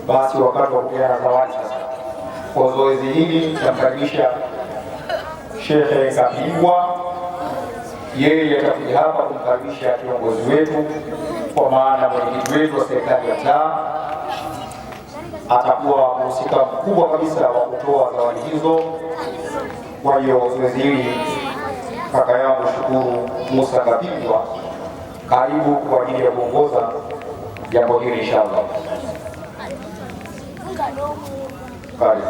Basi wakati wa kupeana zawadi sasa. Kwa zoezi hili tunamkaribisha Sheikh Kapigwa, yeye atakuja hapa kumkaribisha kiongozi wetu, kwa maana mwenyekiti wetu wa serikali ya mtaa atakuwa mhusika mkubwa kabisa wa kutoa zawadi hizo. Kwa hiyo zoezi hili, kaka yangu Shukuru Musa Kapigwa, karibu kwa ajili ya kuongoza jambo hili inshallah. Karibu.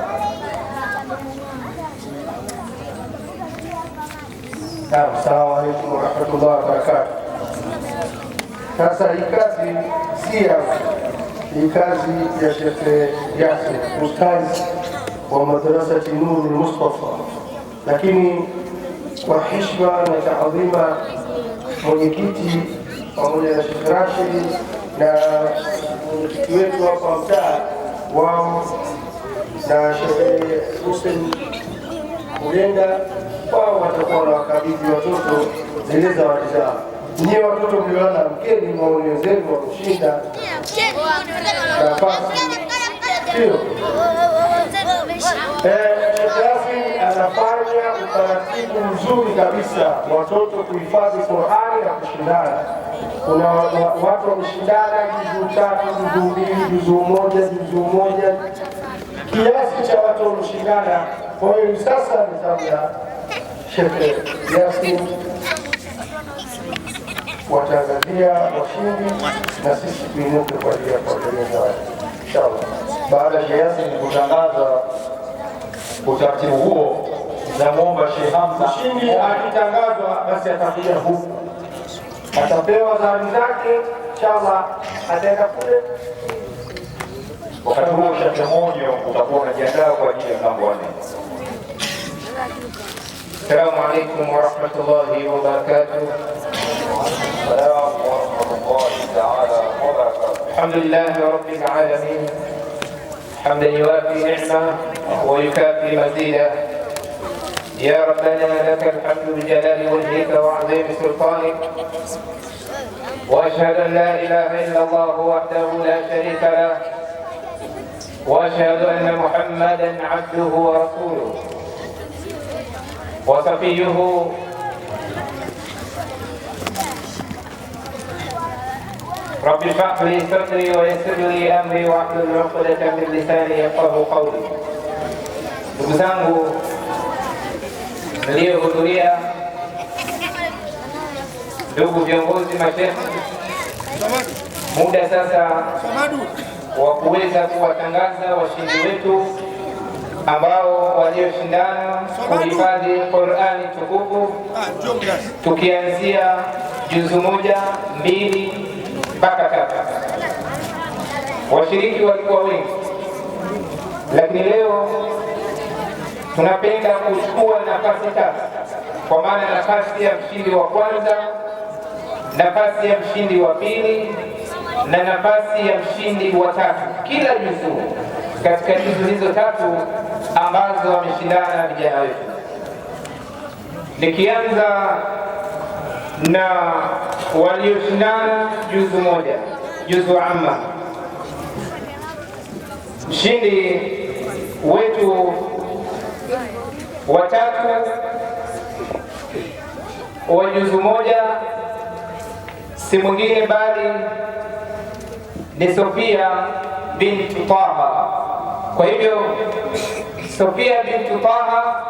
Assalamu alaykum wa rahmatullahi wa barakatuh. Sasa hii kazi si yangu, hii kazi ya Sheikh Yasir, ustazi wa madrasa Nurul Mustafa, lakini kwa heshima na taadhima mwenyekiti pamoja na Sheikh Rashid na mwenyekiti wetu hapa mtaa wao na Sheikh Hussein Ulenda, wao watakuwa na wakabidhi watoto zile zawadi zao. Nyie watoto mliona mkeni maoni zenu wa kushinda nafasi, sio? Sheikh anafanya utaratibu mzuri kabisa watoto kuhifadhi Qur'ani na kushindana. Kuna watu wameshindana juzuu 3, juzuu 2, juzuu 1, juzuu 1, kiasi cha watu wameshindana. Kwa hiyo sasa ni zamu ya Sheikh Yasir watangazia washindi na sisi tuinuke kwa ajili ya kuwatengeneza inshallah. Baada ya Yasir kutangaza utaratibu huo, namwomba Sheikh Hamza, mshindi akitangazwa basi atakuja huku, atapewa zawadi zake inshallah, ataenda kule. Wakati huo Sheikh Monyo utakuwa unajiandaa kwa ajili ya mlango wa 4. Assalamu alaykum wa rahmatullahi wa barakatuh. Salaam wa rahmatullahi ta'ala wa barakatuh. Alhamdulillahi rabbil alamin. Hamdan yuwafi ni'mah wa yukafi mazidah. Ya Rabbana lakal hamdu bi jalali wajhika wa 'azimi sultanik. Wa ashhadu an la ilaha illa Allah wahdahu la sharika lah. Wa ashhadu anna Muhammadan 'abduhu wa rasuluhu. وصفيه رب اشرح لي صدري ويسر لي امري واحلل عقدة من لساني يفقهوا قولي. Ndugu zangu mliohudhuria, ndugu viongozi, masheikh, muda sasa wa kuweza kuwatangaza washindi wetu ambao walioshindana kuhifadhi Qur'ani tukufu, tukianzia juzu 1, 2 mpaka 3. Washiriki walikuwa wengi, lakini leo tunapenda kuchukua nafasi 3, kwa maana nafasi ya mshindi wa kwanza, nafasi ya mshindi wa pili na nafasi ya mshindi wa 3, kila juzu katika juzu hizo 3 ambazo wameshindana vijana wetu. Nikianza na walioshindana juzu 1, juzu amma. Mshindi wetu wa 3 wa juzu 1 si mwingine bali ni Sofia binti Taha. Kwa hivyo Sofia binti Taha